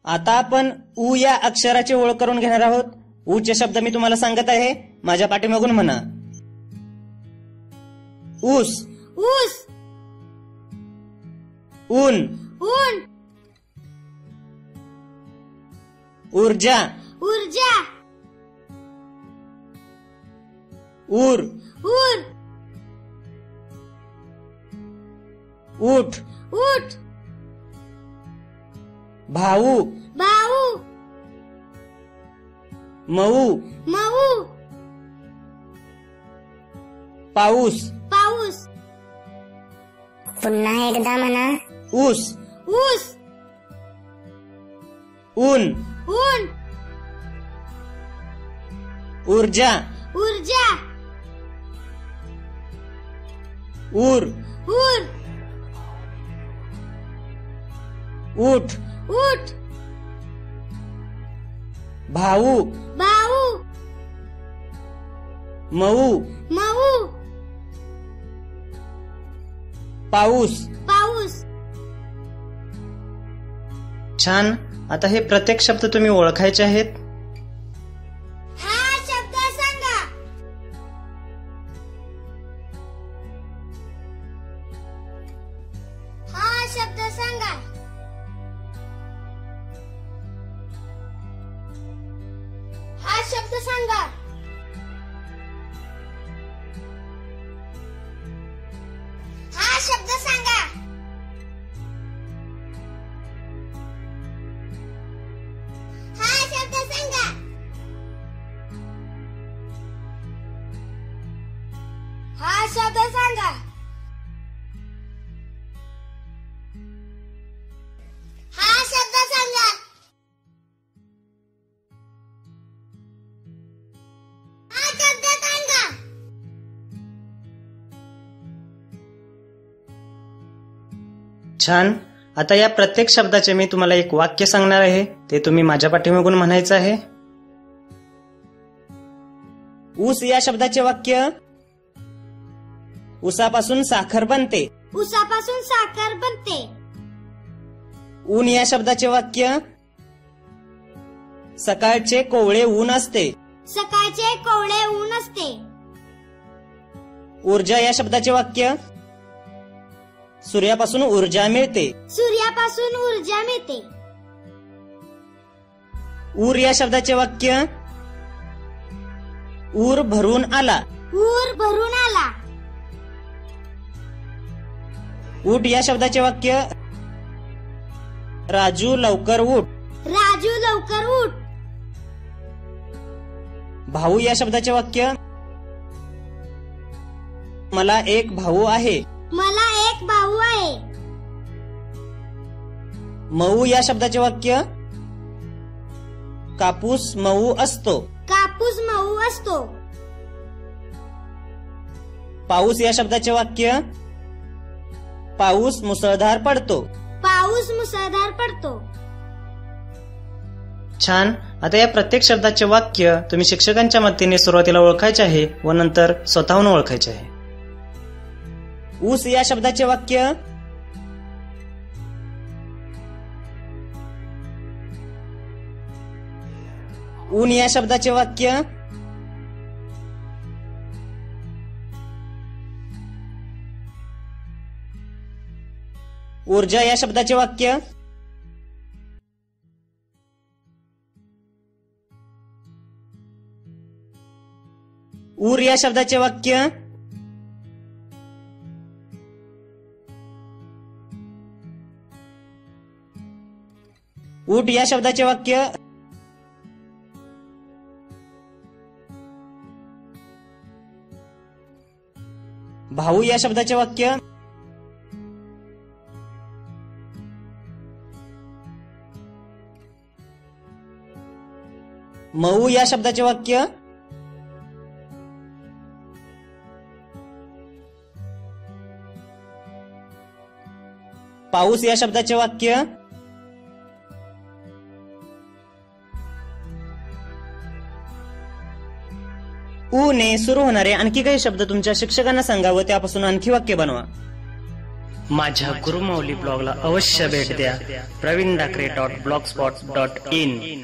आता आपण उ या अक्षराची ओळख करून घेणार आहोत. ऊचे शब्द मी तुम्हाला सांगत आहे, माझ्या पाठीमागून म्हणा. ऊस, ऊस. ऊन, ऊन. ऊर्जा, ऊर्जा. ऊर, ऊर. ऊठ, ऊठ. भाऊ, भाऊ. मऊ, मऊ. पाऊस, पाऊस. पुन्हा एकदा म्हणा. ऊस, ऊस. ऊन, ऊन. ऊर्जा, ऊर्जा. ऊर, ऊर. ऊठ, ऊठ. भाऊ, भाऊ. मऊ, मऊ. पाऊस. पाऊस. छान. आता हे प्रत्येक शब्द तुम्ही ओळखायचे आहेत. हा शब्द सांगा. हा शब्द सांगा. हा शब्द सांगा. हा शब्द सांगा. हा शब्द सांगा. हा शब्द सांगा. हा शब्द सांगा. हा शब्द सांगा. छान. आता या प्रत्येक शब्दाचे मी तुम्हाला एक वाक्य सांगणार आहे, ते तुम्ही माझ्या पाठीमागून म्हणायचं आहे. ऊस या शब्दाचे वाक्य. ऊसापासून साखर बनते. ऊसापासून साखर बनते. ऊन या शब्दाचे वाक्य. सकाळचे कोवळे ऊन असते. सकाळचे कोवळे ऊन असते. ऊर्जा या शब्दाचे वाक्य. सूर्यापासून ऊर्जा मिळते. सूर्यापासून ऊर्जा मिळते. ऊर या शब्दाचे वाक्य. ऊर भरून आला. ऊर भरून आला. ऊट या शब्दाचे वाक्य. राजू लवकर उठ. राजू लवकर उठ. भाऊ या शब्दाचे वाक्य. मला एक भाऊ आहे. मला एक भाऊ आहे. मऊ या शब्दाचे वाक्य. कापूस मऊ असतो. कापूस मऊ असतो. पाऊस या शब्दाचे वाक्य. पाऊस मुसळधार पडतो. पाऊस मुसळधार पडतो. छान. आता या प्रत्येक शब्दाचे वाक्य तुम्ही शिक्षकांच्या मदतीने सुरुवातीला ओळखायचे आहे व नंतर स्वतःहून ओळखायचे आहे. ऊस या शब्दाचे वाक्य. ऊन या शब्दाचे वाक्य. ऊर्जा या शब्दाचे वाक्य. ऊर या शब्दाचे वाक्य. ऊट या शब्दाचे वाक्य. भाऊ या शब्दाचे वाक्य. मऊ या शब्दाचे वाक्य. पाऊस या शब्दाचे वाक्य. ऊ ने सुरू होणारे आणखी काही शब्द तुमच्या शिक्षकांना सांगा व त्यापासून आणखी वाक्य बनवा. माझ्या गुरुमौली ब्लॉगला अवश्य भेट द्या. प्रवीण.blogspot.in